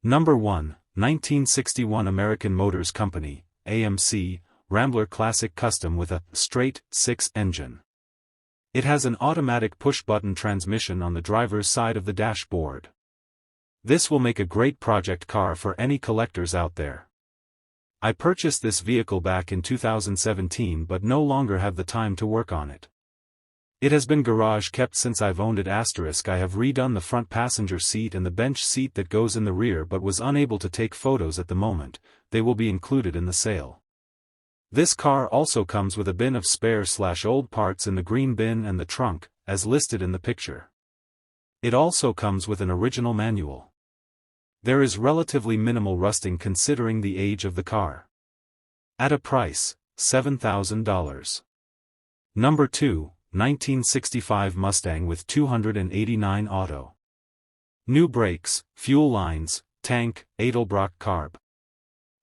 Number 1, 1961 American Motors Company, AMC, Rambler Classic Custom with a straight 6 engine. It has an automatic push-button transmission on the driver's side of the dashboard. This will make a great project car for any collectors out there. I purchased this vehicle back in 2017 but no longer have the time to work on it. It has been garage kept since I've owned it. I have redone the front passenger seat and the bench seat that goes in the rear but was unable to take photos at the moment. They will be included in the sale. This car also comes with a bin of spare/old parts in the green bin and the trunk, as listed in the picture. It also comes with an original manual. There is relatively minimal rusting considering the age of the car. At a price, $7,000. Number 2, 1965 Mustang with 289 auto. New brakes, fuel lines, tank, Edelbrock carb.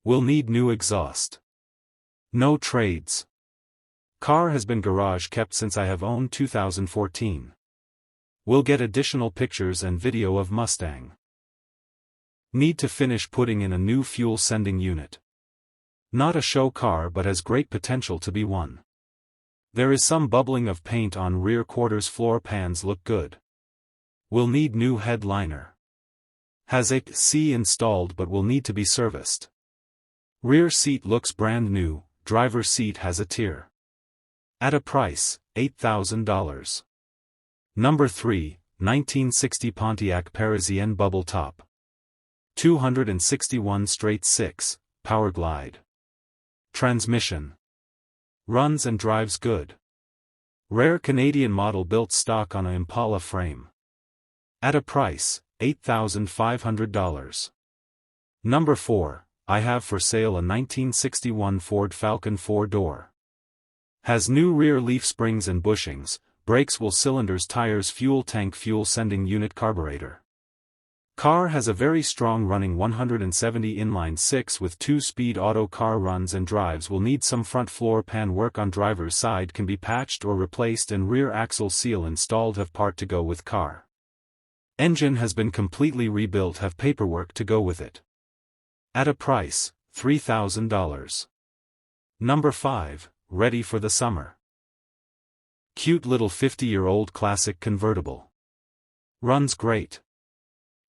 Will need new exhaust. No trades. Car has been garage kept since I have owned 2014. Will get additional pictures and video of Mustang. Need to finish putting in a new fuel sending unit. Not a show car but has great potential to be one. There is some bubbling of paint on rear quarters. Floor pans look good. Will need new headliner. Has AC installed but will need to be serviced. Rear seat looks brand new, driver's seat has a tear. At a price, $8,000. Number 3, 1960 Pontiac Parisienne Bubble Top. 261 straight 6, Power Glide. Transmission. Runs and drives good. Rare Canadian model built stock on an Impala frame. At a price, $8,500. Number 4, I have for sale a 1961 Ford Falcon 4-door. Has new rear leaf springs and bushings, brakes, wheel cylinders, tires, fuel tank, fuel sending unit, carburetor. Car has a very strong running 170 inline 6 with 2-speed auto. Car runs and drives. Will need some front floor pan work on driver's side, can be patched or replaced, and rear axle seal installed. Have part to go with car. Engine has been completely rebuilt. Have paperwork to go with it. At a price, $3,000. Number 5, ready for the summer. Cute little 50-year-old classic convertible. Runs great.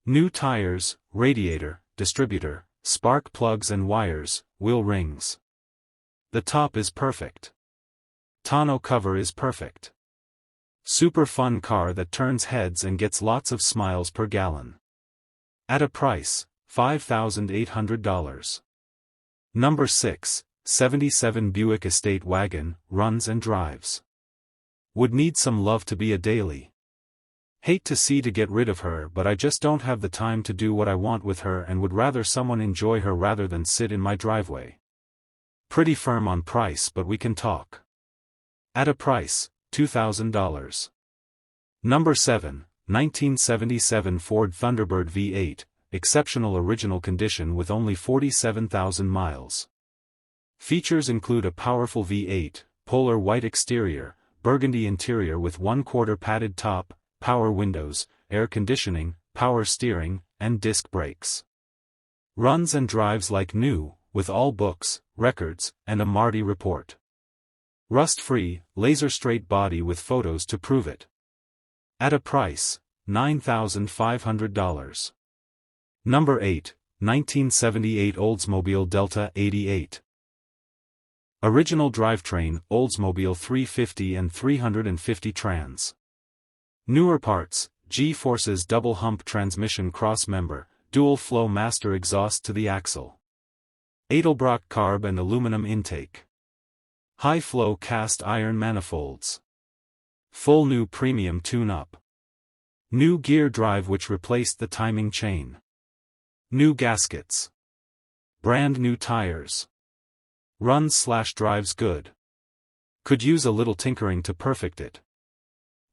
New tires, radiator, distributor, spark plugs and wires, wheel rings. The top is perfect. Tonneau cover is perfect. Super fun car that turns heads and gets lots of smiles per gallon. At a price, $5,800. Number 6, 77 Buick Estate Wagon, runs and drives. Would need some love to be a daily. Hate to get rid of her, but I just don't have the time to do what I want with her and would rather someone enjoy her rather than sit in my driveway. Pretty firm on price but we can talk. At a price, $2,000. Number 7, 1977 Ford Thunderbird V8, exceptional original condition with only 47,000 miles. Features include a powerful V8, polar white exterior, burgundy interior with 1/4 padded top, power windows, air conditioning, power steering, and disc brakes. Runs and drives like new, with all books, records, and a MARTI report. Rust-free, laser-straight body with photos to prove it. At a price, $9,500. Number 8, 1978 Oldsmobile Delta 88. Original drivetrain, Oldsmobile 350 and 350 trans. Newer parts, G-Forces double hump transmission cross-member, dual flow master exhaust to the axle. Edelbrock carb and aluminum intake. High-flow cast iron manifolds. Full new premium tune-up. New gear drive which replaced the timing chain. New gaskets. Brand new tires. Runs/drives good. Could use a little tinkering to perfect it.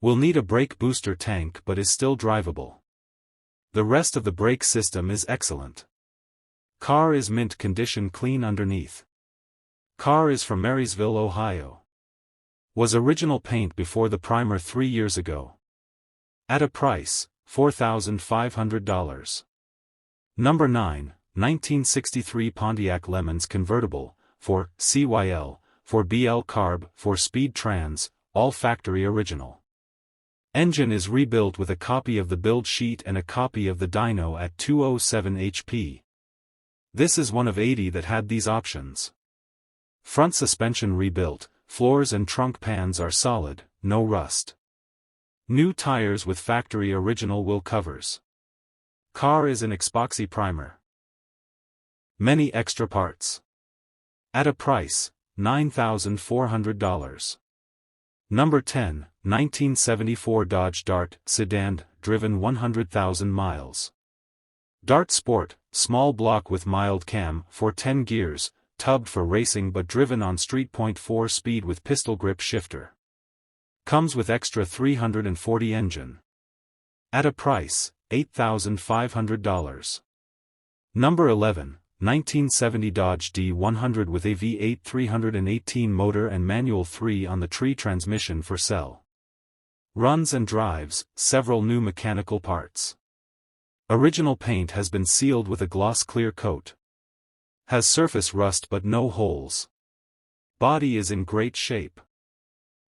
Will need a brake booster tank but is still drivable. The rest of the brake system is excellent. Car is mint condition, clean underneath. Car is from Marysville, Ohio. Was original paint before the primer 3 years ago. At a price, $4,500. Number 9, 1963 Pontiac Lemons convertible, for CYL, for BL Carb, for Speed Trans, all factory original. Engine is rebuilt with a copy of the build sheet and a copy of the dyno at 207 HP. This is one of 80 that had these options. Front suspension rebuilt, floors and trunk pans are solid, no rust. New tires with factory original wheel covers. Car is an epoxy primer. Many extra parts. At a price, $9,400. Number 10, 1974 Dodge Dart sedan, driven 100,000 miles. Dart Sport, small block with mild cam, for 10 gears, tub for racing but driven on street. 0.4 speed with pistol grip shifter. Comes with extra 340 engine. At a price, $8,500. Number 11, 1970 Dodge D100 with a V8 318 motor and manual 3-on-the-tree transmission for sale. Runs and drives, several new mechanical parts. Original paint has been sealed with a gloss clear coat. Has surface rust but no holes. Body is in great shape.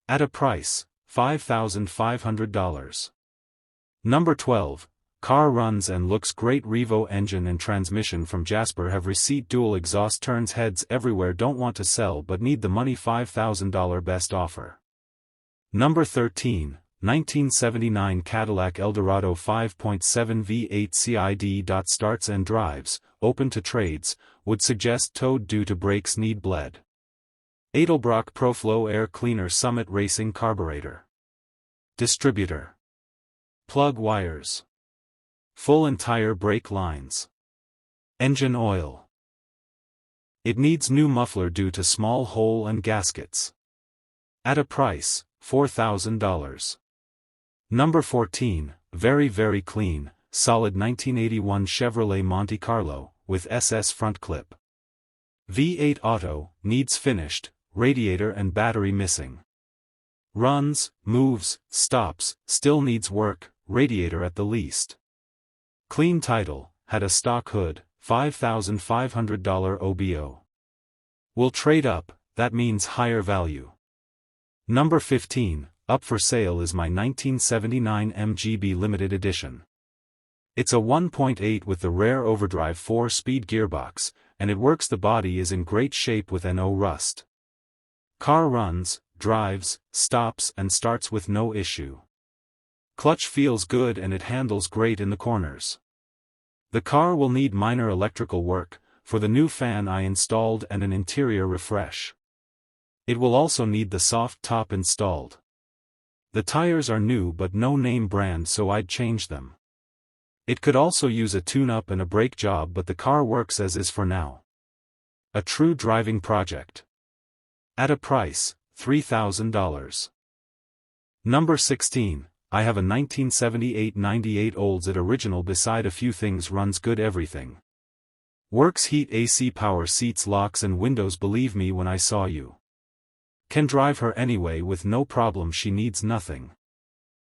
At a price, $5,500. Number 12, car runs and looks great. Revo engine and transmission from Jasper have receipt dual exhaust turns heads everywhere. Don't want to sell but need the money. $5,000 best offer. Number 13, 1979 Cadillac Eldorado 5.7 V8 CID. Starts and drives, open to trades, would suggest towed due to brakes need bled. Edelbrock ProFlow Air Cleaner Summit Racing Carburetor. Distributor. Plug wires. Full entire brake lines. Engine oil. It needs new muffler due to small hole and gaskets. At a price, $4,000. Number 14, very clean, solid 1981 Chevrolet Monte Carlo, with SS front clip. V8 auto, needs finished, radiator and battery missing. Runs, moves, stops, still needs work, radiator at the least. Clean title, had a stock hood, $5,500 OBO. Will trade up, that means higher value. Number 15, up for sale is my 1979 MGB Limited Edition. It's a 1.8 with the rare overdrive 4-speed gearbox, and it works. The body is in great shape with no rust. Car runs, drives, stops and starts with no issue. Clutch feels good and it handles great in the corners. The car will need minor electrical work, for the new fan I installed and an interior refresh. It will also need the soft top installed. The tires are new but no name brand, so I'd change them. It could also use a tune-up and a brake job, but the car works as is for now. A true driving project. At a price, $3,000. Number 16, I have a 1978-98 Oldsmobile original beside a few things. Runs good, everything. Works, heat, AC, power seats, locks and windows. Believe me when I saw you. Can drive her anyway with no problem, she needs nothing.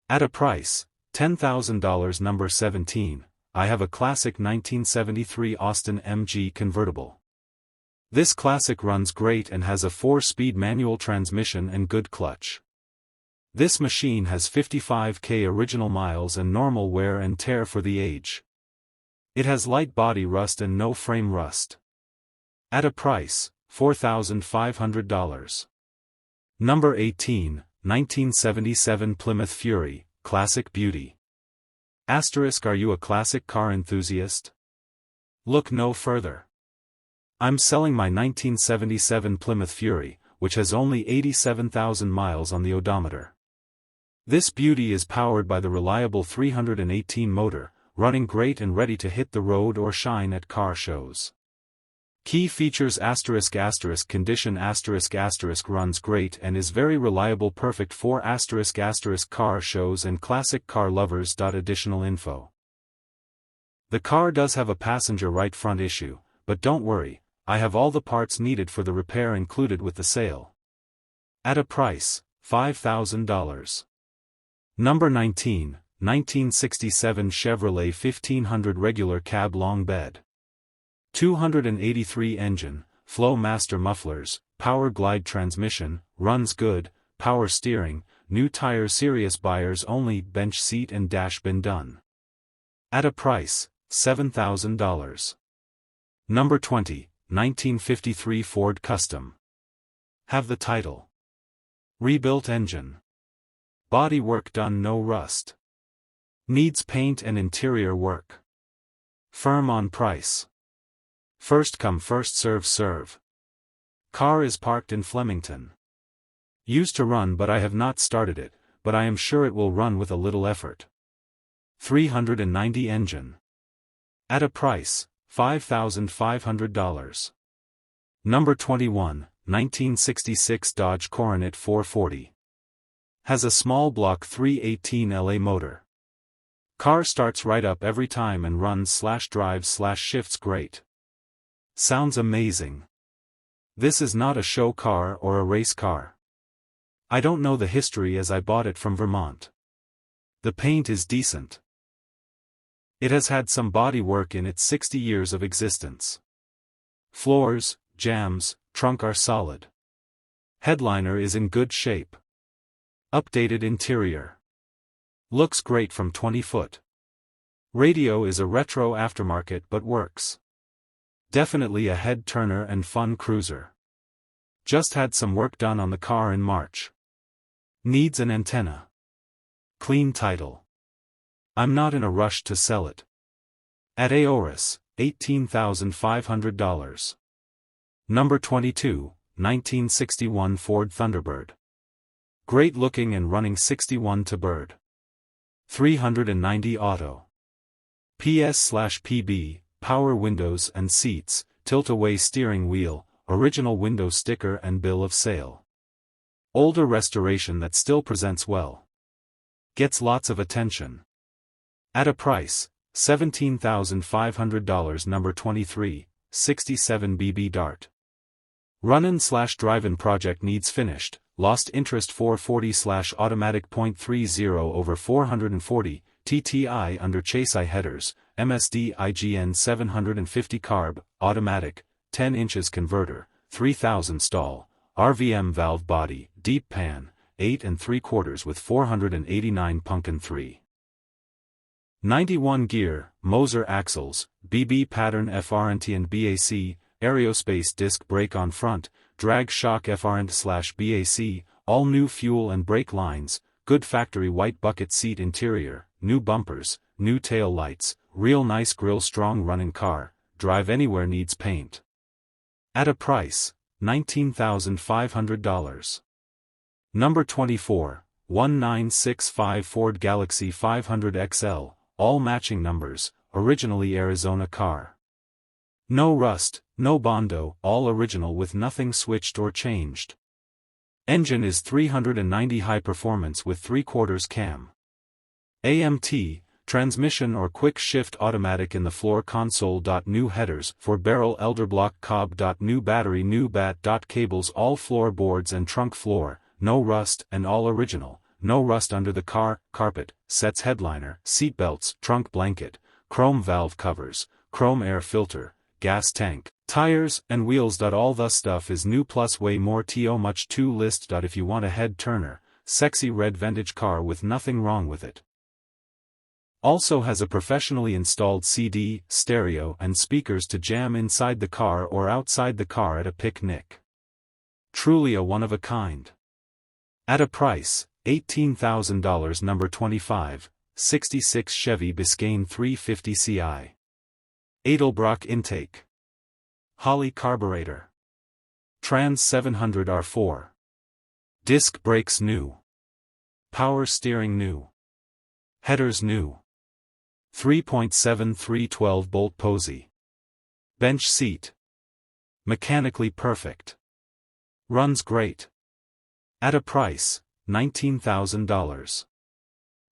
At a price, $10,000. Number 17, I have a classic 1973 Austin MG convertible. This classic runs great and has a 4-speed manual transmission and good clutch. This machine has 55,000 original miles and normal wear and tear for the age. It has light body rust and no frame rust. At a price, $4,500. Number 18, 1977 Plymouth Fury, Classic Beauty. Asterisk, are you a classic car enthusiast? Look no further. I'm selling my 1977 Plymouth Fury, which has only 87,000 miles on the odometer. This beauty is powered by the reliable 318 motor, running great and ready to hit the road or shine at car shows. Key features condition runs great and is very reliable, perfect for car shows and classic car lovers. Additional info. The car does have a passenger right front issue, but don't worry, I have all the parts needed for the repair included with the sale. At a price, $5,000. Number 19, 1967 Chevrolet 1500 regular cab long bed. 283 engine, Flow Master mufflers, power glide transmission, runs good, power steering, new tires serious buyers only, bench seat and dash bin done. At a price, $7,000. Number 20, 1953 Ford Custom. Have the title. Rebuilt engine. Body work done, no rust. Needs paint and interior work. Firm on price. First come first serve. Car is parked in Flemington. Used to run but I have not started it, but I am sure it will run with a little effort. 390 engine. At a price, $5,500. Number 21, 1966 Dodge Coronet 440. Has a small block 318 LA motor. Car starts right up every time and runs/drives/shifts great. Sounds amazing. This is not a show car or a race car. I don't know the history as I bought it from Vermont. The paint is decent. It has had some body work in its 60 years of existence. Floors, jambs, trunk are solid. Headliner is in good shape. Updated interior. Looks great from 20 foot. Radio is a retro aftermarket but works. Definitely a head turner and fun cruiser. Just had some work done on the car in March. Needs an antenna. Clean title. I'm not in a rush to sell it. At AORIS, $18,500. Number 22, 1961 Ford Thunderbird. Great looking and running 61 to bird. 390 auto. PS/PB, power windows and seats, tilt-away steering wheel, original window sticker and bill of sale. Older restoration that still presents well. Gets lots of attention. At a price, $17,500. Number 23, 67 BB Dart. Run-in/drive-in project needs finished, lost interest 440/automatic .30 over 440, TTI under chassis headers, MSD IGN 750 carb, automatic, 10 inches converter, 3000 stall, RVM valve body, deep pan, 8 3/4 with 489 pumpkin 3. 91 gear, Moser axles, BB pattern FRNT and BAC, aerospace disc brake on front, drag shock FRNT/BAC, all new fuel and brake lines, good factory white bucket seat interior, new bumpers, new tail lights, real nice grill, strong running car, drive anywhere, needs paint. At a price, $19,500. Number 24, 1965 Ford Galaxy 500 XL, all matching numbers, originally Arizona car. No rust, no Bondo, all original with nothing switched or changed. Engine is 390 high performance with 3/4 cam. AMT, transmission or quick shift automatic in the floor console. New headers for barrel elder block cob. New battery, new bat. Cables, all floorboards and trunk floor, no rust and all original, no rust under the car, carpet, sets headliner, seat belts, trunk blanket, chrome valve covers, chrome air filter, gas tank, tires and wheels. All the stuff is new plus way more to much to list. If you want a head turner, sexy red vintage car with nothing wrong with it. Also has a professionally installed CD, stereo and speakers to jam inside the car or outside the car at a picnic. Truly a one of a kind. At a price, $18,000. Number 25, 66 Chevy Biscayne 350 Ci. Edelbrock intake. Holley carburetor. Trans 700 R4. Disc brakes new. Power steering new. Headers new. 3.73 12-bolt posy. Bench seat. Mechanically perfect. Runs great. At a price, $19,000.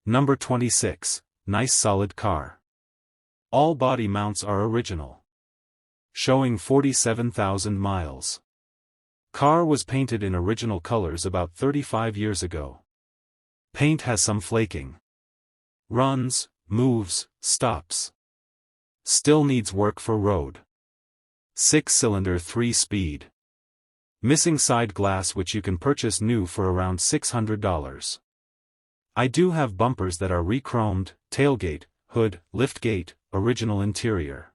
Number 26, nice solid car. All body mounts are original. Showing 47,000 miles. Car was painted in original colors about 35 years ago. Paint has some flaking. Runs, moves, stops. Still needs work for road. 6-cylinder 3-speed. Missing side glass which you can purchase new for around $600. I do have bumpers that are re-chromed, tailgate, hood, liftgate, original interior.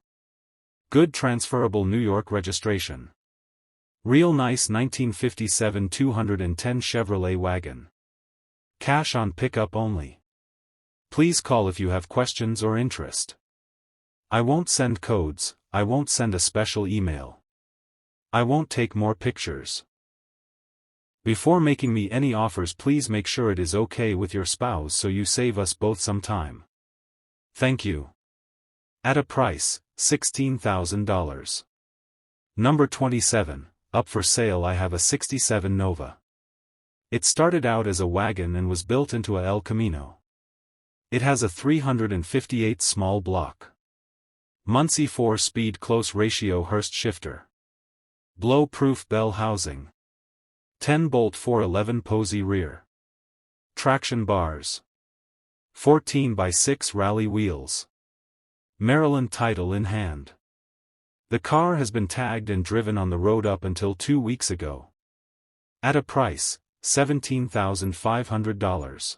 Good transferable New York registration. Real nice 1957 210 Chevrolet wagon. Cash on pickup only. Please call if you have questions or interest. I won't send codes, I won't send a special email. I won't take more pictures. Before making me any offers, please make sure it is okay with your spouse so you save us both some time. Thank you. At a price, $16,000. Number 27, up for sale. I have a 67 Nova. It started out as a wagon and was built into a El Camino. It has a 358 small block. Muncie 4-speed close ratio Hurst shifter. Blow-proof bell housing. 10-bolt 411 Posey rear. Traction bars. 14x6 rally wheels. Maryland title in hand. The car has been tagged and driven on the road up until 2 weeks ago. At a price, $17,500.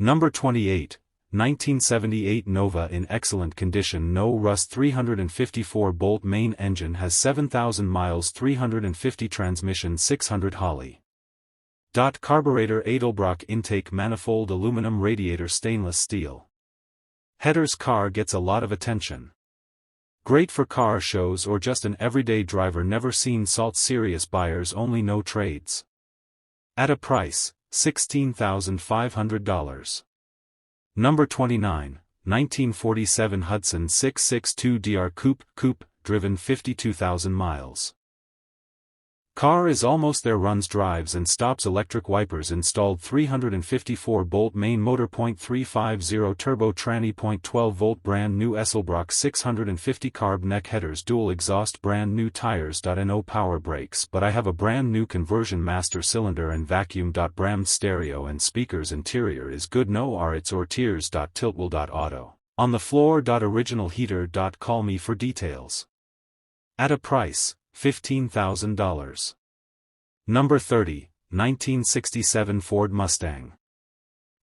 Number 28, 1978 Nova in excellent condition, no rust, 354-bolt main engine, has 7,000 miles, 350 transmission, 600 Holly. Carburetor Edelbrock intake manifold, aluminum radiator, stainless steel. Headers. Car gets a lot of attention. Great for car shows or just an everyday driver. Never seen salt. Serious buyers only, no trades. At a price, $16,500. Number 29, 1947 Hudson 662DR Coupe, driven 52,000 miles. Car is almost there. Runs, drives and stops. Electric wipers installed. 354-bolt main motor. .350 turbo tranny. .12 volt brand new Esselbrock 650 carb neck headers. Dual exhaust, brand new tires. No power brakes, but I have a brand new conversion master cylinder and vacuum. Bram stereo and speakers. Interior is good. No arits or tears. Tiltwell. Auto. On the floor. Original heater. Call me for details. At a price, $15,000. Number 30, 1967 Ford Mustang.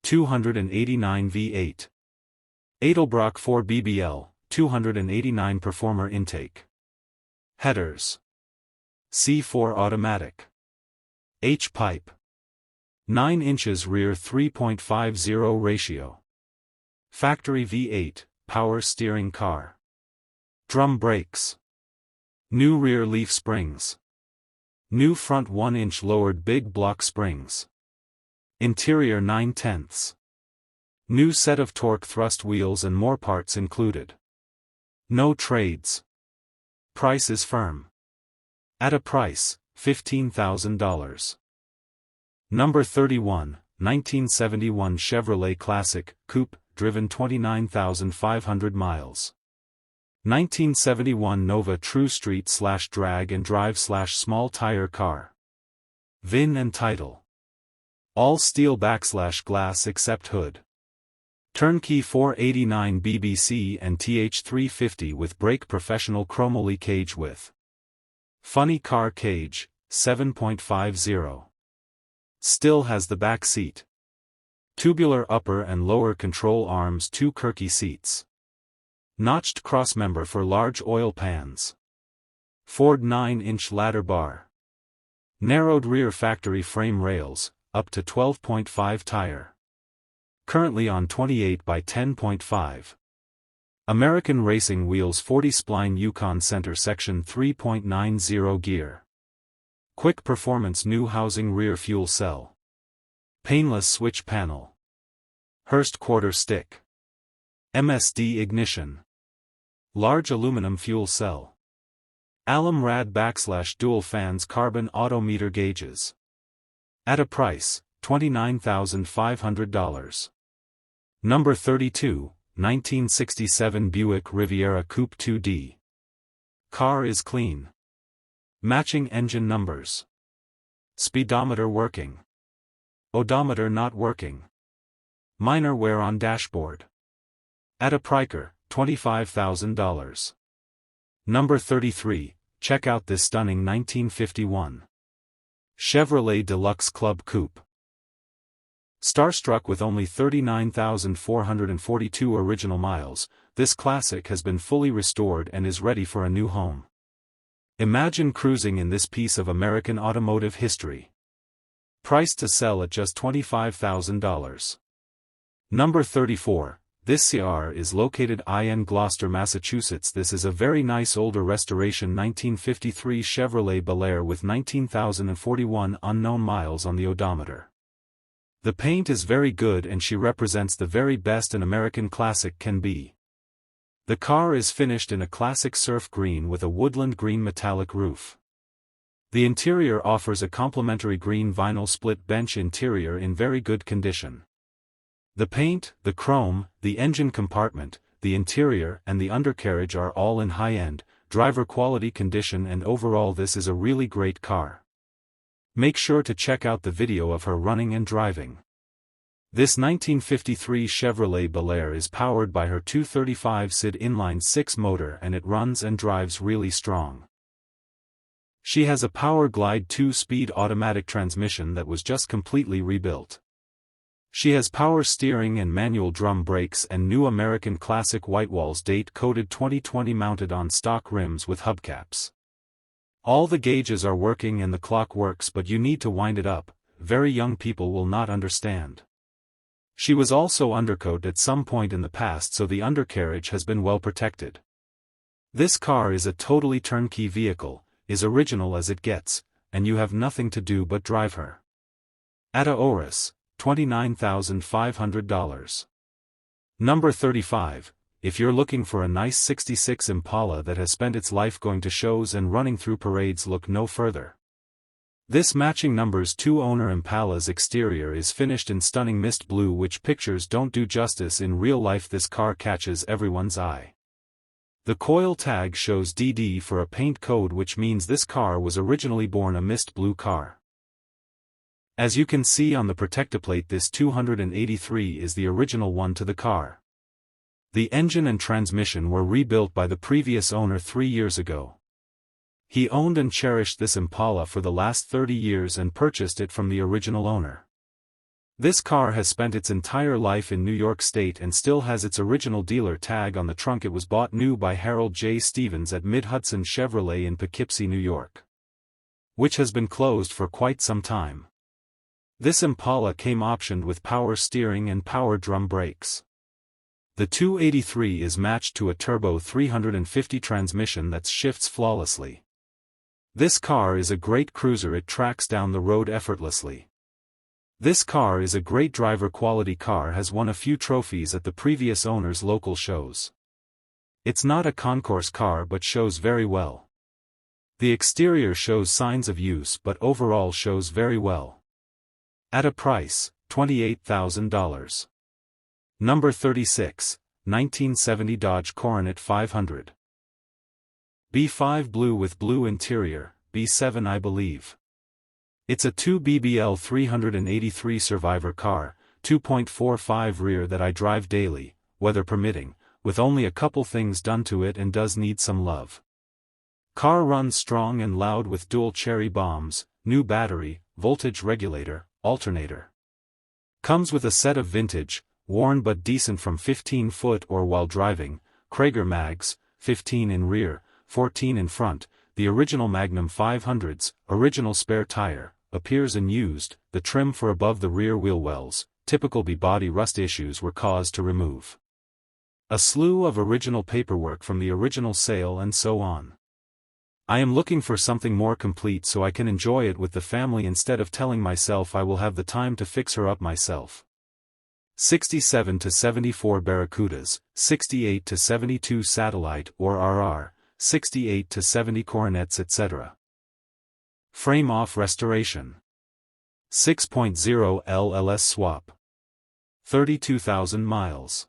289 V8. Edelbrock 4 BBL, 289 Performer intake. Headers. C4 automatic. H-pipe. 9 inches rear, 3.50 ratio. Factory V8, power steering car. Drum brakes. New rear leaf springs. New front 1-inch lowered big block springs. Interior 9/10. New set of torque thrust wheels and more parts included. No trades. Price is firm. At a price, $15,000. Number 31, 1971 Chevrolet Classic Coupe, driven 29,500 miles. 1971 Nova True Street / drag and drive / small tire car. VIN and title. All steel back / glass except hood. Turnkey 489 BBC and TH350 with brake, professional chromoly cage width. Funny car cage, 7.50. Still has the back seat. Tubular upper and lower control arms, 2 Kirky seats. Notched crossmember for large oil pans. Ford 9-inch ladder bar. Narrowed rear, factory frame rails, up to 12.5 tire. Currently on 28 by 10.5. American Racing wheels, 40 spline, Yukon center section, 3.90 gear. Quick performance, new housing, rear fuel cell. Painless switch panel. Hurst quarter stick. MSD ignition. Large aluminum fuel cell. Alum rad back / dual fans, carbon autometer gauges. At a price, $29,500. Number 32, 1967 Buick Riviera Coupe 2D. Car is clean. Matching engine numbers. Speedometer working. Odometer not working. Minor wear on dashboard. At a pricer, $25,000. Number 33, check out this stunning 1951 Chevrolet Deluxe Club Coupe. Starstruck with only 39,442 original miles, this classic has been fully restored and is ready for a new home. Imagine cruising in this piece of American automotive history. Priced to sell at just $25,000. Number 34, this CR is located in Gloucester, Massachusetts. This is a very nice older restoration 1953 Chevrolet Bel Air with 19,041 unknown miles on the odometer. The paint is very good and she represents the very best an American classic can be. The car is finished in a classic surf green with a woodland green metallic roof. The interior offers a complimentary green vinyl split bench interior in very good condition. The paint, the chrome, the engine compartment, the interior and the undercarriage are all in high-end, driver quality condition, and overall this is a really great car. Make sure to check out the video of her running and driving. This 1953 Chevrolet Bel Air is powered by her 235 SID inline-6 motor and it runs and drives really strong. She has a Power Glide 2-speed automatic transmission that was just completely rebuilt. She has power steering and manual drum brakes and new American Classic Whitewalls date-coded 2020 mounted on stock rims with hubcaps. All the gauges are working and the clock works, but you need to wind it up. Very young people will not understand. She was also undercoated at some point in the past, so the undercarriage has been well protected. This car is a totally turnkey vehicle, is original as it gets, and you have nothing to do but drive her. At a ORIS, $29,500. Number 35, if you're looking for a nice 66 Impala that has spent its life going to shows and running through parades, look no further. This matching numbers 2 owner Impala's exterior is finished in stunning mist blue, which pictures don't do justice in real life. This car catches everyone's eye. The coil tag shows DD for a paint code, which means this car was originally born a mist blue car. As you can see on the protectoplate, this 283 is the original one to the car. The engine and transmission were rebuilt by the previous owner 3 years ago. He owned and cherished this Impala for the last 30 years and purchased it from the original owner. This car has spent its entire life in New York State and still has its original dealer tag on the trunk. It was bought new by Harold J. Stevens at Mid-Hudson Chevrolet in Poughkeepsie, New York, which has been closed for quite some time. This Impala came optioned with power steering and power drum brakes. The 283 is matched to a turbo 350 transmission that shifts flawlessly. This car is a great cruiser, it tracks down the road effortlessly. This car is a great driver quality car, has won a few trophies at the previous owner's local shows. It's not a concourse car but shows very well. The exterior shows signs of use but overall shows very well. At a price, $28,000. Number 36, 1970 Dodge Coronet 500. B5 blue with blue interior, B7 I believe. It's a 2BBL 383 Survivor car, 2.45 rear that I drive daily, weather permitting, with only a couple things done to it and does need some love. Car runs strong and loud with dual cherry bombs, new battery, voltage regulator, alternator. Comes with a set of vintage, worn but decent from 15 foot or while driving, Krager mags, 15 in rear, 14 in front, the original Magnum 500s, original spare tire, appears unused, the trim for above the rear wheel wells, typical B-body rust issues were caused to remove. A slew of original paperwork from the original sale and so on. I am looking for something more complete so I can enjoy it with the family instead of telling myself I will have the time to fix her up myself. 67 to 74 Barracudas, 68 to 72 Satellite or RR, 68 to 70 Coronets etc. Frame off restoration. 6.0 LLS swap. 32,000 miles.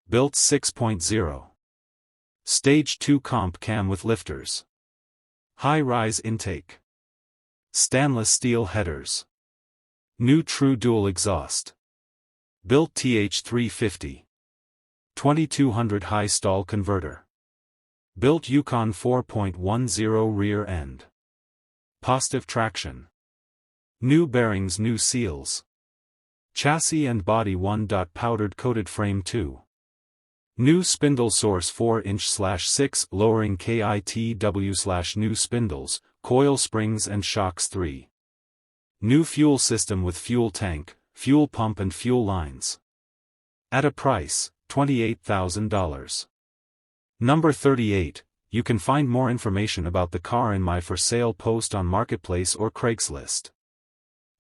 Built 6.0. Stage 2 comp cam with lifters. High-rise intake. Stainless steel headers. New true dual exhaust. Built TH350. 2200 high stall converter. Built Yukon 4.10 rear end. Positive traction. New bearings, new seals. Chassis and body 1. Powdered coated frame 2. New spindle source 4-inch/6 lowering KITW/new spindles, coil springs and shocks 3. New fuel system with fuel tank, fuel pump and fuel lines. At a price, $28,000. Number 38, you can find more information about the car in my for sale post on Marketplace or Craigslist.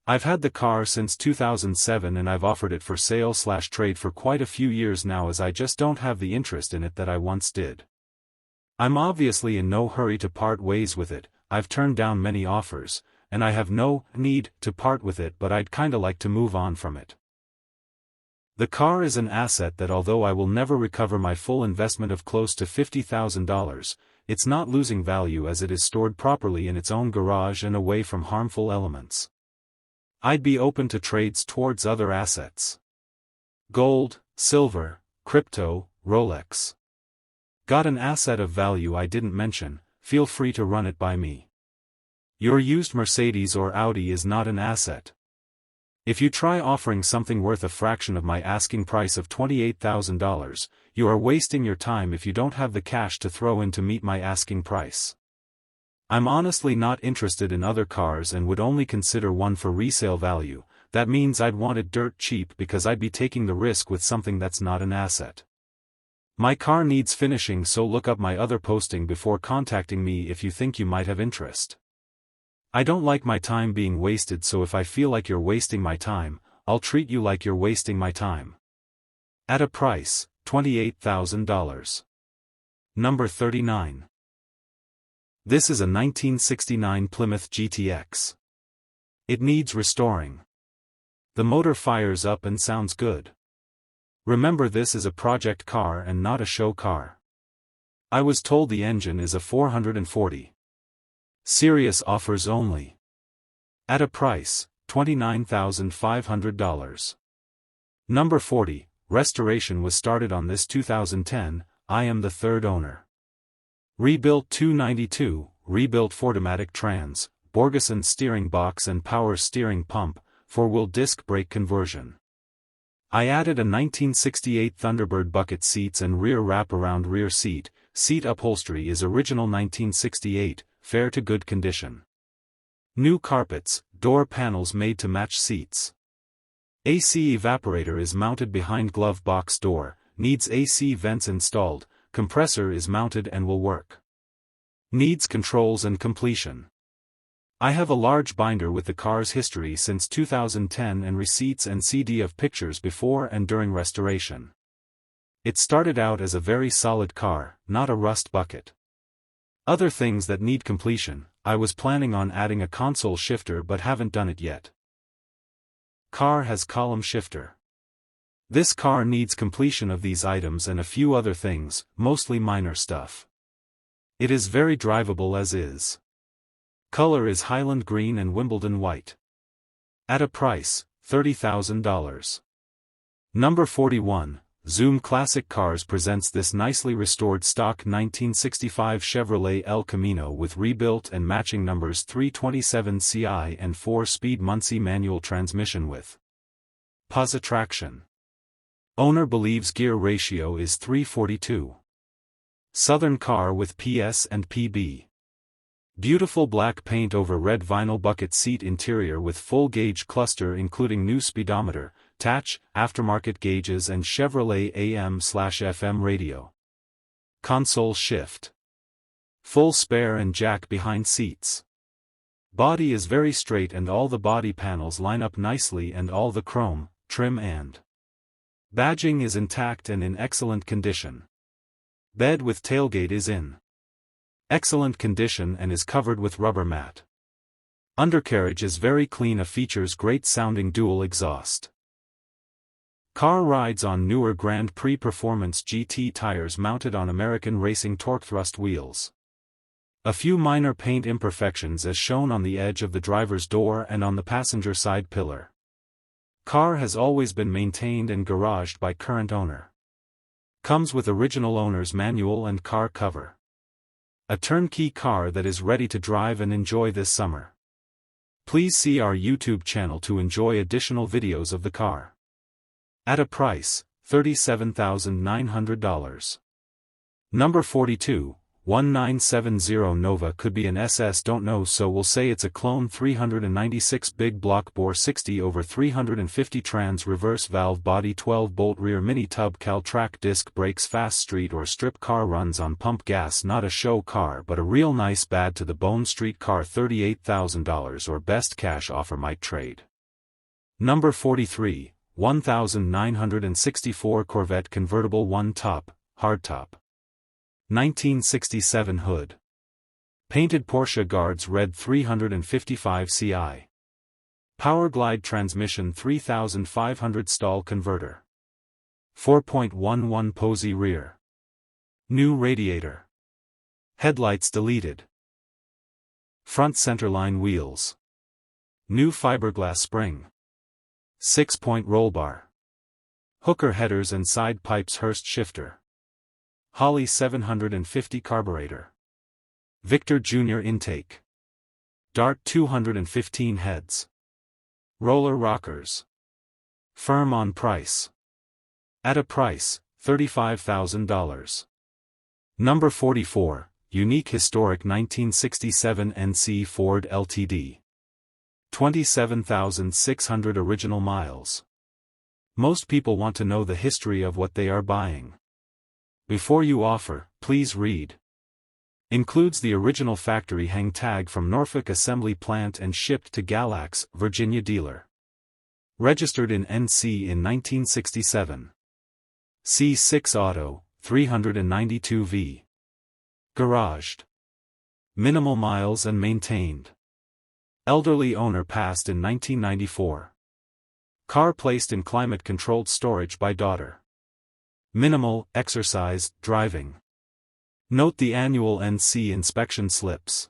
I've had the car since 2007 and I've offered it for sale/trade for quite a few years now, as I just don't have the interest in it that I once did. I'm obviously in no hurry to part ways with it. I've turned down many offers, and I have no need to part with it, but I'd kinda like to move on from it. The car is an asset that, although I will never recover my full investment of close to $50,000, it's not losing value as it is stored properly in its own garage and away from harmful elements. I'd be open to trades towards other assets. Gold, silver, crypto, Rolex. Got an asset of value I didn't mention? Feel free to run it by me. Your used Mercedes or Audi is not an asset. If you try offering something worth a fraction of my asking price of $28,000, you are wasting your time if you don't have the cash to throw in to meet my asking price. I'm honestly not interested in other cars and would only consider one for resale value. That means I'd want it dirt cheap because I'd be taking the risk with something that's not an asset. My car needs finishing, so look up my other posting before contacting me if you think you might have interest. I don't like my time being wasted, so if I feel like you're wasting my time, I'll treat you like you're wasting my time. At a price, $28,000. Number 39. This is a 1969 Plymouth GTX. It needs restoring. The motor fires up and sounds good. Remember, this is a project car and not a show car. I was told the engine is a 440. Serious offers only. At a price, $29,500. Number 40, restoration was started on this 2010, I am the third owner. Rebuilt 292, rebuilt 4automatic trans, Borgeson steering box and power steering pump, 4-wheel disc brake conversion. I added a 1968 Thunderbird bucket seats and rear wraparound rear seat. Seat upholstery is original 1968, fair to good condition. New carpets, door panels made to match seats. AC evaporator is mounted behind glove box door, needs AC vents installed. Compressor is mounted and will work. Needs controls and completion. I have a large binder with the car's history since 2010 and receipts and CD of pictures before and during restoration. It started out as a very solid car, not a rust bucket. Other things that need completion: I was planning on adding a console shifter but haven't done it yet. Car has column shifter. This car needs completion of these items and a few other things, mostly minor stuff. It is very drivable as is. Color is Highland green and Wimbledon white. At a price, $30,000. Number 41, Zoom Classic Cars presents this nicely restored stock 1965 Chevrolet El Camino with rebuilt and matching numbers 327 CI and 4-speed Muncie manual transmission with positive traction. Owner believes gear ratio is 342. Southern car with PS and PB. Beautiful black paint over red vinyl bucket seat interior with full gauge cluster including new speedometer, touch, aftermarket gauges and Chevrolet AM/FM radio. Console shift. Full spare and jack behind seats. Body is very straight and all the body panels line up nicely and all the chrome, trim and badging is intact and in excellent condition. Bed with tailgate is in excellent condition and is covered with rubber mat. Undercarriage is very clean, features great sounding dual exhaust. Car rides on newer Grand Prix Performance GT tires mounted on American Racing torque thrust wheels. A few minor paint imperfections as shown on the edge of the driver's door and on the passenger side pillar. Car has always been maintained and garaged by current owner. Comes with original owner's manual and car cover. A turnkey car that is ready to drive and enjoy this summer. Please see our YouTube channel to enjoy additional videos of the car. At a price, $37,900. Number 42, 1970 Nova could be an SS, don't know, so we'll say it's a clone. 396 big block bore, 60/350 trans reverse valve body, 12-bolt rear, mini tub, cal track disc brakes, fast street or strip car, runs on pump gas, not a show car but a real nice bad to the bone street car. $38,000 or best cash offer, might trade. Number 43, 1964 Corvette convertible, one top, hardtop. 1967 hood. Painted Porsche guards red, 355 CI. Power glide transmission, 3500 stall converter. 4.11 Posey rear. New radiator. Headlights deleted. Front centerline wheels. New fiberglass spring. 6-point roll bar. Hooker headers and side pipes, Hurst shifter. Holly 750 carburetor. Victor Jr. intake. Dart 215 heads. Roller rockers. Firm on price. At a price, $35,000. Number 44, unique historic 1967 NC Ford Ltd. 27,600 original miles. Most people want to know the history of what they are buying. Before you offer, please read. Includes the original factory hang tag from Norfolk assembly plant and shipped to Galax, Virginia dealer. Registered in NC in 1967. C6 Auto, 392V. Garaged. Minimal miles and maintained. Elderly owner passed in 1994. Car placed in climate-controlled storage by daughter. Minimal, exercise, driving. Note the annual NC inspection slips.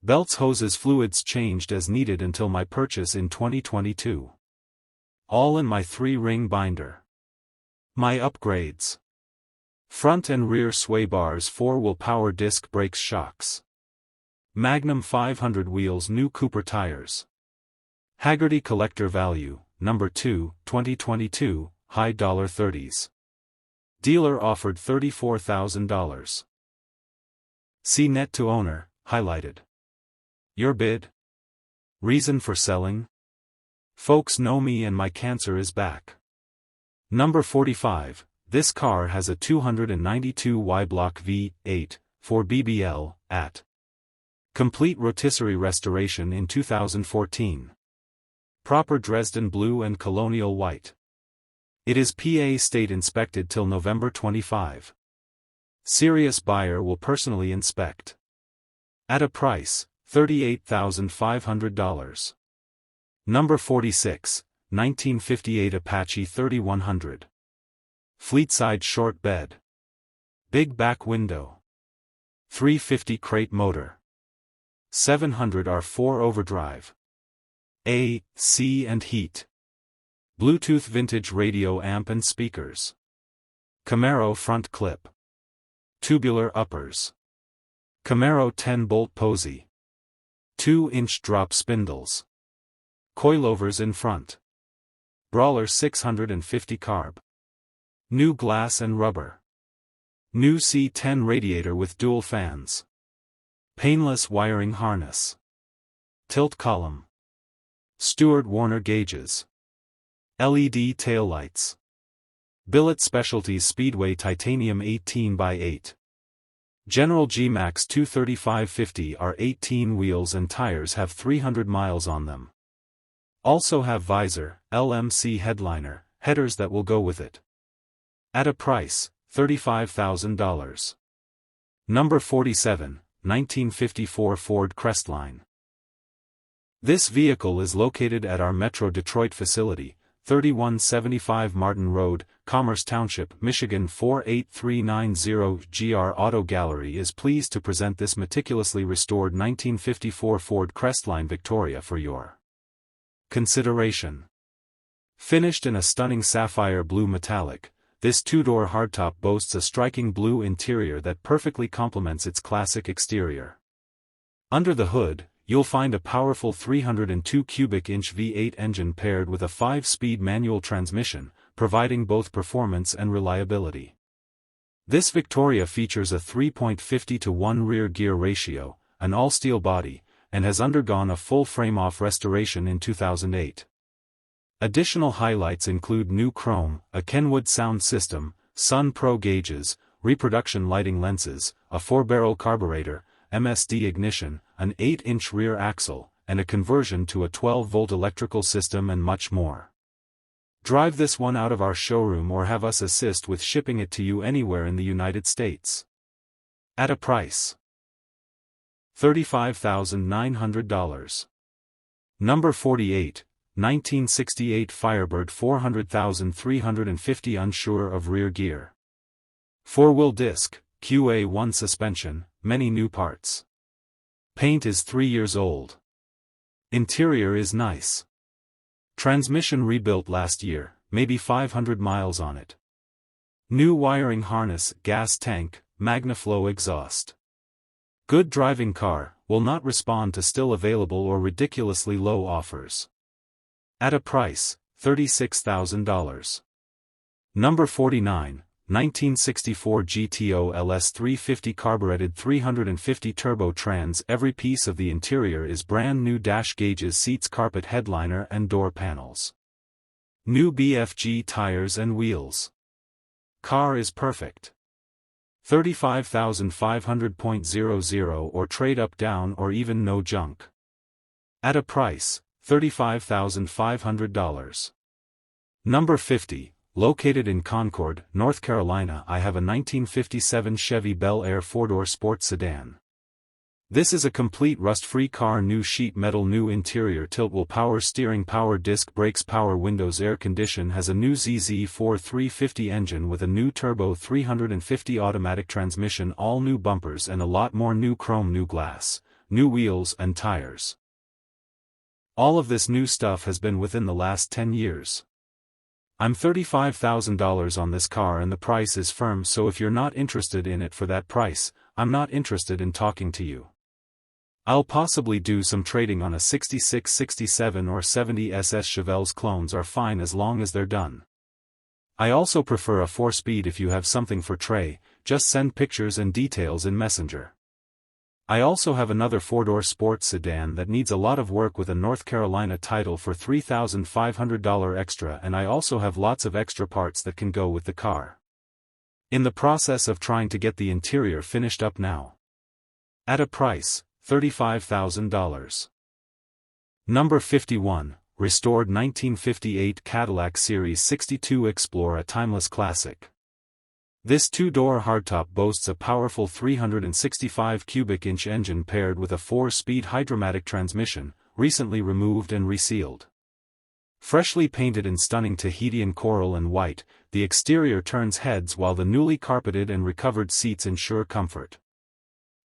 Belts, hoses, fluids changed as needed until my purchase in 2022. All in my 3-ring binder. My upgrades. Front and rear sway bars, 4-wheel power disc brakes, shocks. Magnum 500 wheels, new Cooper tires. Haggerty collector value, number 2, 2022, high $30s. Dealer offered $34,000. See net to owner, highlighted. Your bid? Reason for selling? Folks know me and my cancer is back. Number 45, this car has a 292 Y block V8, 4 BBL, at complete rotisserie restoration in 2014. Proper Dresden blue and colonial white. It is PA state inspected till November 25. Serious buyer will personally inspect. At a price, $38,500. Number 46, 1958 Apache 3100. Fleetside short bed. Big back window. 350 crate motor. 700 R4 overdrive. A, C and heat. Bluetooth vintage radio amp and speakers. Camaro front clip. Tubular uppers. Camaro 10-bolt Posey. 2-inch drop spindles. Coilovers in front. Brawler 650 carb. New glass and rubber. New C10 radiator with dual fans. Painless wiring harness. Tilt column. Stewart Warner gauges. LED taillights. Billet Specialties Speedway titanium 18x8. General G-Max 235/50 are 18 wheels and tires have 300 miles on them. Also have visor, LMC headliner, headers that will go with it. At a price, $35,000. Number 47, 1954 Ford Crestline. This vehicle is located at our Metro Detroit facility, 3175 Martin Road, Commerce Township, Michigan 48390. GR Auto Gallery is pleased to present this meticulously restored 1954 Ford Crestline Victoria for your consideration. Finished in a stunning sapphire blue metallic, this two-door hardtop boasts a striking blue interior that perfectly complements its classic exterior. Under the hood, you'll find a powerful 302 cubic inch V8 engine paired with a 5-speed manual transmission, providing both performance and reliability. This Victoria features a 3.50-to-1 rear gear ratio, an all-steel body, and has undergone a full frame-off restoration in 2008. Additional highlights include new chrome, a Kenwood sound system, Sun Pro gauges, reproduction lighting lenses, a 4-barrel carburetor, MSD ignition, an 8-inch rear axle, and a conversion to a 12-volt electrical system and much more. Drive this one out of our showroom or have us assist with shipping it to you anywhere in the United States. At a price $35,900. Number 48, 1968 Firebird 400,350 unsure of rear gear. 4-wheel disc, QA1 suspension, many new parts. Paint is 3 years old. Interior is nice. Transmission rebuilt last year, maybe 500 miles on it. New wiring harness, gas tank, MagnaFlow exhaust. Good driving car, will not respond to still available or ridiculously low offers. At a price, $36,000. Number 49, 1964 GTO LS 350 carbureted 350 turbo trans. Every piece of the interior is brand new: dash gauges, seats, carpet, headliner and door panels. New BFG tires and wheels. Car is perfect. 35,500.00 or trade up, down, or even no junk. At a price, $35,500. Number 50, located in Concord, North Carolina. I have a 1957 Chevy Bel Air 4-door sports sedan. This is a complete rust-free car: new sheet metal, new interior, tilt-wheel, power steering, power disc brakes, power windows, air condition, has a new ZZ4 350 engine with a new turbo 350 automatic transmission, all new bumpers and a lot more: new chrome, new glass, new wheels and tires. All of this new stuff has been within the last 10 years. I'm $35,000 on this car and the price is firm, so if you're not interested in it for that price, I'm not interested in talking to you. I'll possibly do some trading on a 66, 67 or 70 SS. Chevelles clones are fine as long as they're done. I also prefer a 4-speed. If you have something for Trey, just send pictures and details in Messenger. I also have another 4-door sports sedan that needs a lot of work with a North Carolina title for $3,500 extra, and I also have lots of extra parts that can go with the car. In the process of trying to get the interior finished up now. At a price, $35,000. Number 51, restored 1958 Cadillac Series 62 Explorer, a timeless classic. This 2-door hardtop boasts a powerful 365 cubic inch engine paired with a 4-speed hydromatic transmission, recently removed and resealed. Freshly painted in stunning Tahitian coral and white, the exterior turns heads while the newly carpeted and recovered seats ensure comfort.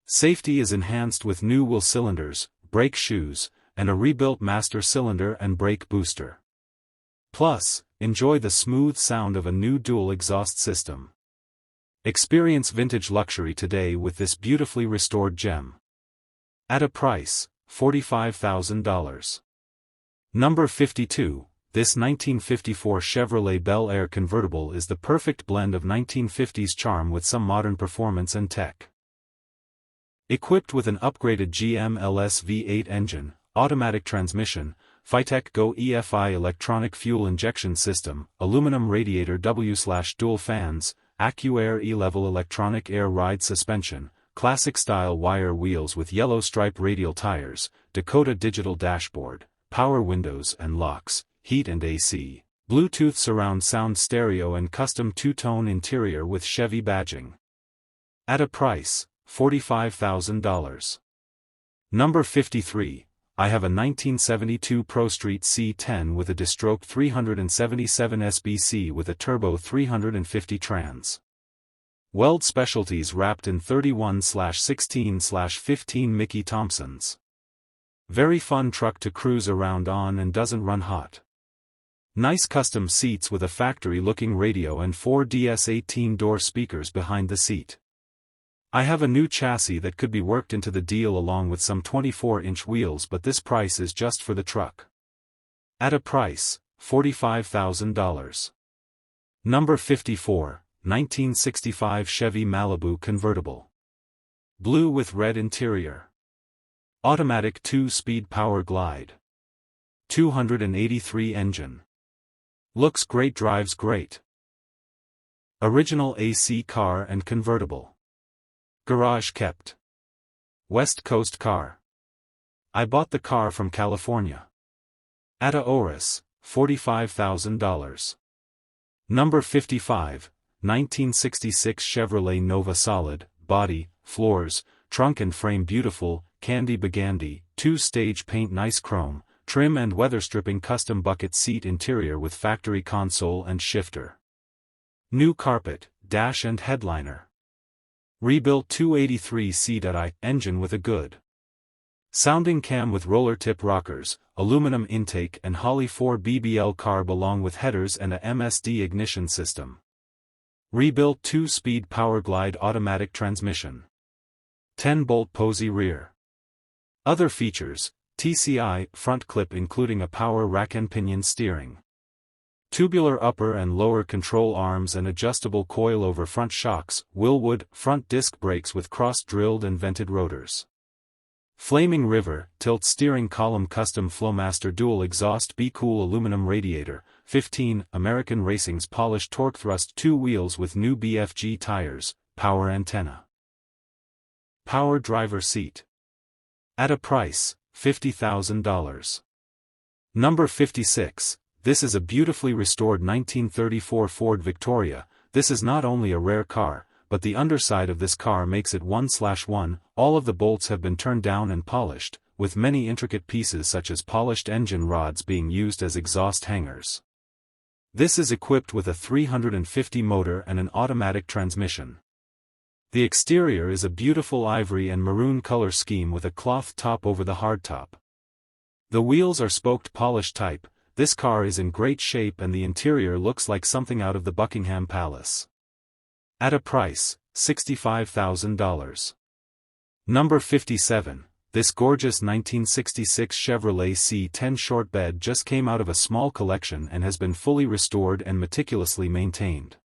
Safety is enhanced with new wheel cylinders, brake shoes, and a rebuilt master cylinder and brake booster. Plus, enjoy the smooth sound of a new dual exhaust system. Experience vintage luxury today with this beautifully restored gem. At a price, $45,000. Number 52, this 1954 Chevrolet Bel Air convertible is the perfect blend of 1950s charm with some modern performance and tech. Equipped with an upgraded GM LS V8 engine, automatic transmission, Phytec Go EFI electronic fuel injection system, aluminum radiator W/dual fans, AccuAir E-level electronic air ride suspension, classic style wire wheels with yellow stripe radial tires, Dakota digital dashboard, power windows and locks, heat and AC, Bluetooth surround sound stereo and custom 2-tone interior with Chevy badging. At a price, $45,000. Number 53, I have a 1972 Pro Street C10 with a distroke 377 SBC with a turbo 350 trans. Weld specialties wrapped in 31/16/15 Mickey Thompsons. Very fun truck to cruise around on and doesn't run hot. Nice custom seats with a factory-looking radio and 4 DS 18-door speakers behind the seat. I have a new chassis that could be worked into the deal along with some 24-inch wheels, but this price is just for the truck. At a price, $45,000. Number 54, 1965 Chevy Malibu convertible. Blue with red interior. Automatic 2-speed power glide. 283 engine. Looks great, drives great. Original AC car and convertible. Garage kept. West Coast car. I bought the car from California. At a ORIS, $45,000. Number 55, 1966 Chevrolet Nova solid, body, floors, trunk and frame beautiful, candy bagandi, 2-stage paint nice chrome, trim and weather stripping custom bucket seat interior with factory console and shifter. New carpet, dash and headliner. Rebuilt 283 seat engine with a good sounding cam with roller tip rockers, aluminum intake and Holley 4 BBL carb along with headers and a MSD ignition system. Rebuilt 2-speed power glide automatic transmission. 10-bolt posy rear. Other features, TCI front clip including a power rack and pinion steering. Tubular upper and lower control arms and adjustable coilover front shocks, Willwood front disc brakes with cross-drilled and vented rotors. Flaming River tilt steering column custom Flowmaster dual exhaust Be-Cool aluminum radiator. 15 American Racing's polished torque thrust 2 wheels with new BFG tires, power antenna. Power driver seat. At a price, $50,000. Number 56, this is a beautifully restored 1934 Ford Victoria. This is not only a rare car, but the underside of this car makes it 1/1, all of the bolts have been turned down and polished, with many intricate pieces such as polished engine rods being used as exhaust hangers. This is equipped with a 350 motor and an automatic transmission. The exterior is a beautiful ivory and maroon color scheme with a cloth top over the hardtop. The wheels are spoked polished type. This car is in great shape and the interior looks like something out of the Buckingham Palace. At a price, $65,000. Number 57, this gorgeous 1966 Chevrolet C10 short bed just came out of a small collection and has been fully restored and meticulously maintained.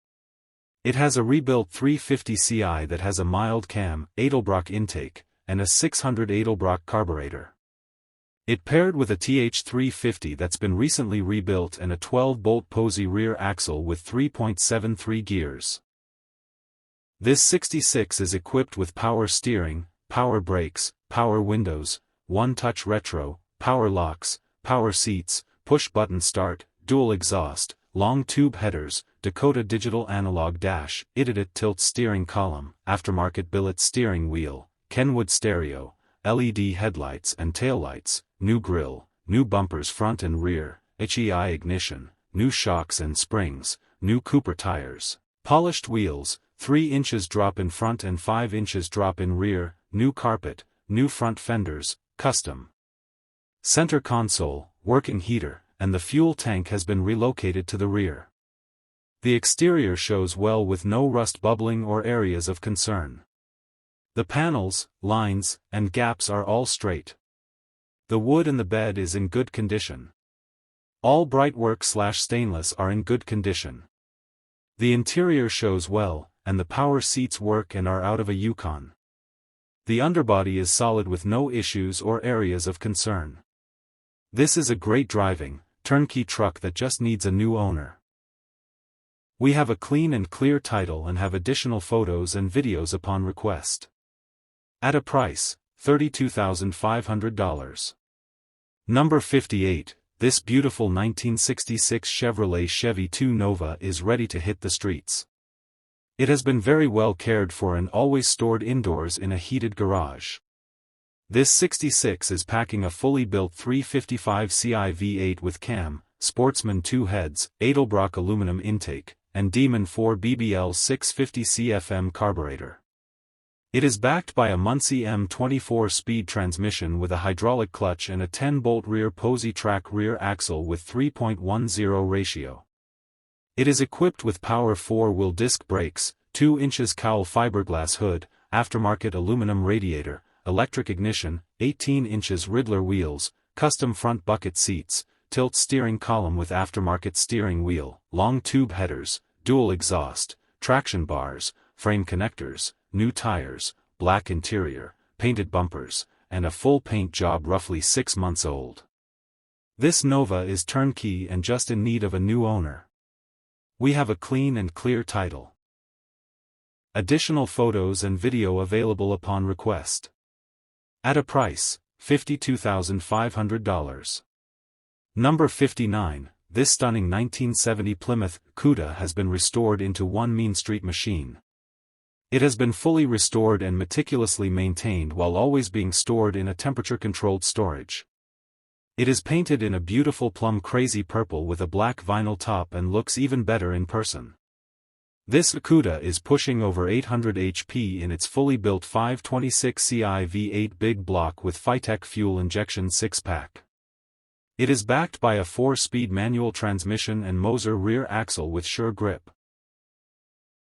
It has a rebuilt 350 Ci that has a mild cam, Edelbrock intake, and a 600 Edelbrock carburetor. It paired with a TH350 that's been recently rebuilt and a 12-bolt posy rear axle with 3.73 gears. This 66 is equipped with power steering, power brakes, power windows, one-touch retro, power locks, power seats, push-button start, dual exhaust, long tube headers, Dakota digital analog dash, Idiot tilt steering column, aftermarket billet steering wheel, Kenwood stereo, LED headlights and taillights, new grille, new bumpers front and rear, HEI ignition, new shocks and springs, new Cooper tires, polished wheels, 3 inches drop in front and 5 inches drop in rear, new carpet, new front fenders, custom center console, working heater, and the fuel tank has been relocated to the rear. The exterior shows well with no rust bubbling or areas of concern. The panels, lines, and gaps are all straight. The wood in the bed is in good condition. All brightwork/stainless are in good condition. The interior shows well, and the power seats work and are out of a Yukon. The underbody is solid with no issues or areas of concern. This is a great driving, turnkey truck that just needs a new owner. We have a clean and clear title and have additional photos and videos upon request. At a price, $32,500. Number 58, this beautiful 1966 Chevrolet Chevy 2 Nova is ready to hit the streets. It has been very well cared for and always stored indoors in a heated garage. This 66 is packing a fully built 355 Ci V8 with cam, Sportsman 2 heads, Edelbrock aluminum intake, and Demon 4 BBL 650 CFM carburetor. It is backed by a Muncie M24-speed transmission with a hydraulic clutch and a 10-bolt rear posi-track rear axle with 3.10 ratio. It is equipped with power 4-wheel disc brakes, 2 inches cowl fiberglass hood, aftermarket aluminum radiator, electric ignition, 18 inches Riddler wheels, custom front bucket seats, tilt steering column with aftermarket steering wheel, long tube headers, dual exhaust, traction bars, frame connectors, new tires, black interior, painted bumpers, and a full paint job roughly 6 months old. This Nova is turnkey and just in need of a new owner. We have a clean and clear title. Additional photos and video available upon request. At a price, $52,500. Number 59, this stunning 1970 Plymouth Cuda has been restored into one mean street machine. It has been fully restored and meticulously maintained while always being stored in a temperature-controlled storage. It is painted in a beautiful plum crazy purple with a black vinyl top and looks even better in person. This Cuda is pushing over 800 HP in its fully built 526 Ci V8 big block with Phytec fuel injection 6-pack. It is backed by a 4-speed manual transmission and Moser rear axle with sure grip.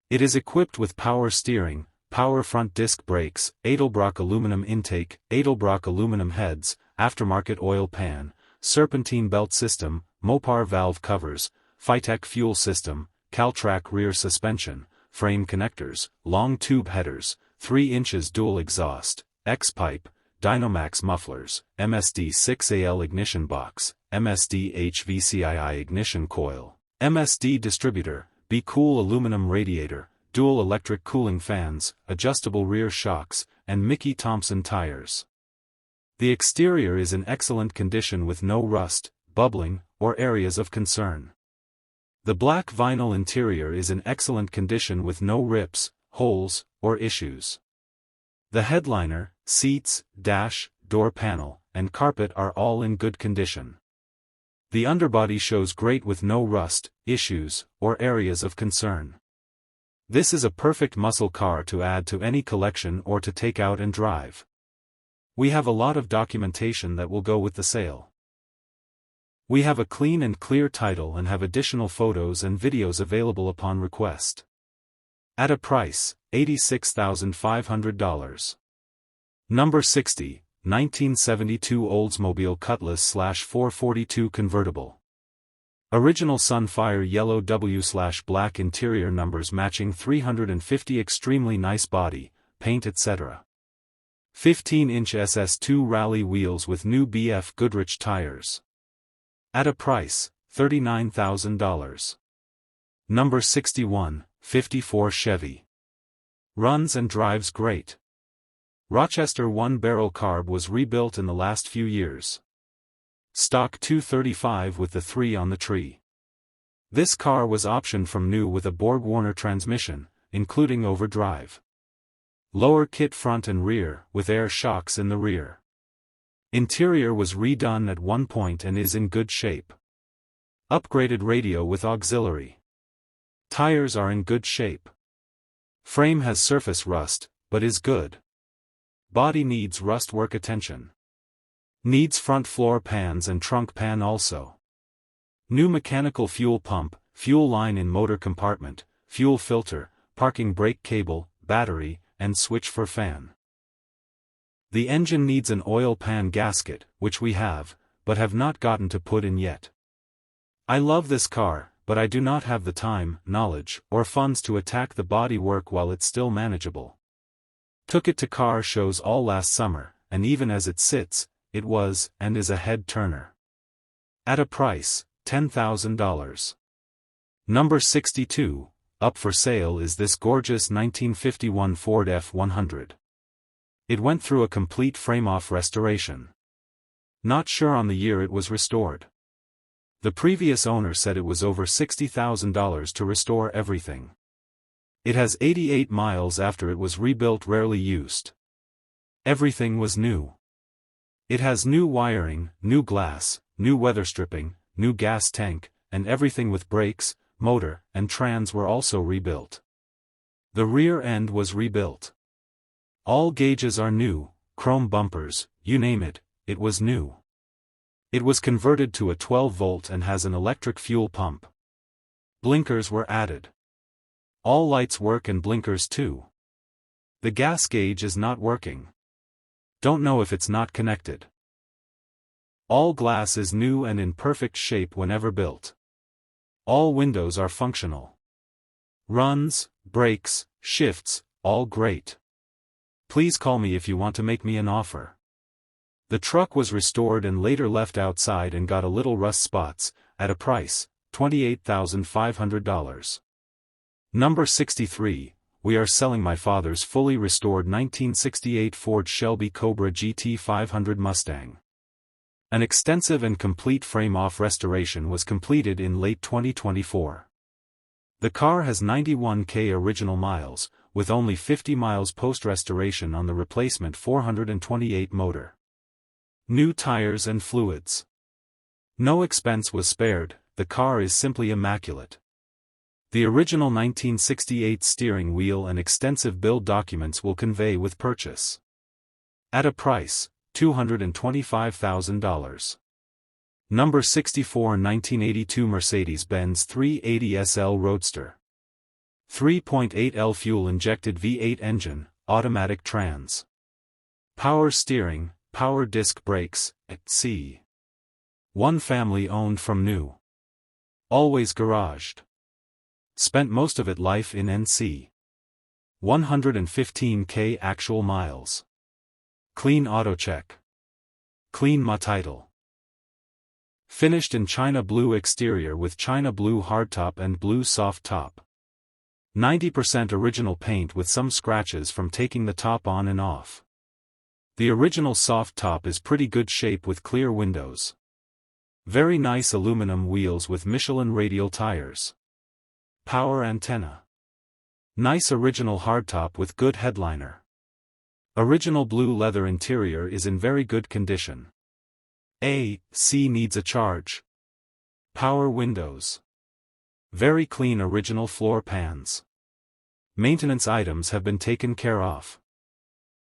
It is equipped with power steering, power front disc brakes, Edelbrock aluminum intake, Edelbrock aluminum heads, aftermarket oil pan, serpentine belt system, Mopar valve covers, Phytec fuel system, Caltrac rear suspension, frame connectors, long tube headers, 3 inches dual exhaust, X-pipe, Dynamax mufflers, MSD 6AL ignition box, MSD HVCII ignition coil, MSD distributor, Be Cool aluminum radiator, dual electric cooling fans, adjustable rear shocks, and Mickey Thompson tires. The exterior is in excellent condition with no rust, bubbling, or areas of concern. The black vinyl interior is in excellent condition with no rips, holes, or issues. The headliner, seats, dash, door panel, and carpet are all in good condition. The underbody shows great with no rust, issues, or areas of concern. This is a perfect muscle car to add to any collection or to take out and drive. We have a lot of documentation that will go with the sale. We have a clean and clear title and have additional photos and videos available upon request. At a price, $86,500. Number 60, 1972 Oldsmobile Cutlass/442 convertible. Original Sunfire yellow W/black interior, numbers matching 350, extremely nice body, paint etc. 15-inch SS2 rally wheels with new BF Goodrich tires. At a price, $39,000. Number 61, 54 Chevy. Runs and drives great. Rochester 1-barrel carb was rebuilt in the last few years. Stock 235 with the 3 on the tree. This car was optioned from new with a Borg-Warner transmission, including overdrive. Lower kit front and rear, with air shocks in the rear. Interior was redone at one point and is in good shape. Upgraded radio with auxiliary. Tires are in good shape. Frame has surface rust, but is good. Body needs rust work attention. Needs front floor pans and trunk pan also. New mechanical fuel pump, fuel line in motor compartment, fuel filter, parking brake cable, battery, and switch for fan. The engine needs an oil pan gasket, which we have, but have not gotten to put in yet. I love this car, but I do not have the time, knowledge, or funds to attack the body work while it's still manageable. Took it to car shows all last summer, and even as it sits, it was and is a head turner. At a price, $10,000. Number 62, up for sale is this gorgeous 1951 Ford F100. It went through a complete frame-off restoration. Not sure on the year it was restored. The previous owner said it was over $60,000 to restore everything. It has 88 miles after it was rebuilt, rarely used. Everything was new. It has new wiring, new glass, new weather stripping, new gas tank, and everything with brakes, motor, and trans were also rebuilt. The rear end was rebuilt. All gauges are new, chrome bumpers, you name it, it was new. It was converted to a 12-volt and has an electric fuel pump. Blinkers were added. All lights work and blinkers too. The gas gauge is not working. Don't know if it's not connected. All glass is new and in perfect shape whenever built. All windows are functional. Runs, brakes, shifts, all great. Please call me if you want to make me an offer. The truck was restored and later left outside and got a little rust spots, at a price, $28,500. Number 63, we are selling my father's fully restored 1968 Ford Shelby Cobra GT 500 Mustang. An extensive and complete frame-off restoration was completed in late 2024. The car has 91,000 original miles, with only 50 miles post-restoration on the replacement 428 motor. New tires and fluids. No expense was spared, the car is simply immaculate. The original 1968 steering wheel and extensive build documents will convey with purchase. At a price, $225,000. Number 64 1982 Mercedes-Benz 380 SL Roadster. 3.8L fuel-injected V8 engine, automatic trans. Power steering, power disc brakes, etc. One family owned from new. Always garaged. Spent most of its life in NC. 115,000 actual miles. Clean auto check. Clean ma title. Finished in China blue exterior with China blue hardtop and blue soft top. 90% original paint with some scratches from taking the top on and off. The original soft top is pretty good shape with clear windows. Very nice aluminum wheels with Michelin radial tires. Power antenna. Nice original hardtop with good headliner. Original blue leather interior is in very good condition. AC needs a charge. Power windows. Very clean original floor pans. Maintenance items have been taken care of.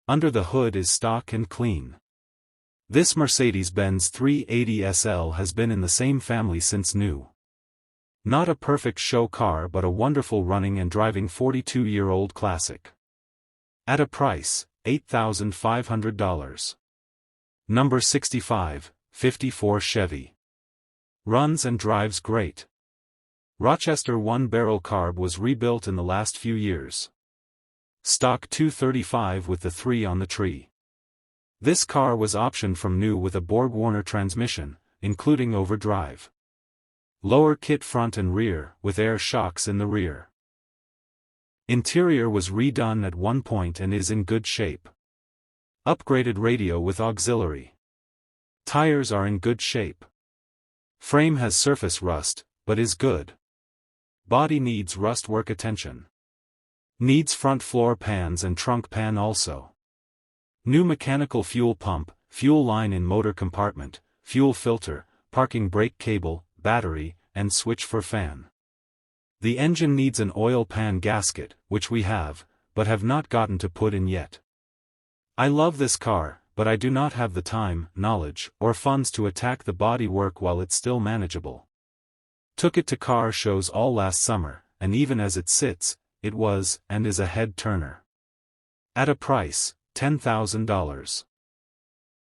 Under the hood is stock and clean. This Mercedes-Benz 380 SL has been in the same family since new. Not a perfect show car but a wonderful running and driving 42-year-old classic. At a price, $8,500. Number 65, 54 Chevy. Runs and drives great. Rochester 1-barrel carb was rebuilt in the last few years. Stock 235 with the 3 on the tree. This car was optioned from new with a Borg-Warner transmission, including overdrive. Lower kit front and rear, with air shocks in the rear. Interior was redone at one point and is in good shape. Upgraded radio with auxiliary. Tires are in good shape. Frame has surface rust, but is good. Body needs rust work attention. Needs front floor pans and trunk pan also. New mechanical fuel pump, fuel line in motor compartment, fuel filter, parking brake cable, battery, and switch for fan. The engine needs an oil pan gasket, which we have, but have not gotten to put in yet. I love this car, but I do not have the time, knowledge, or funds to attack the body work while it's still manageable. Took it to car shows all last summer, and even as it sits, it was, and is a head turner. At a price, $10,000.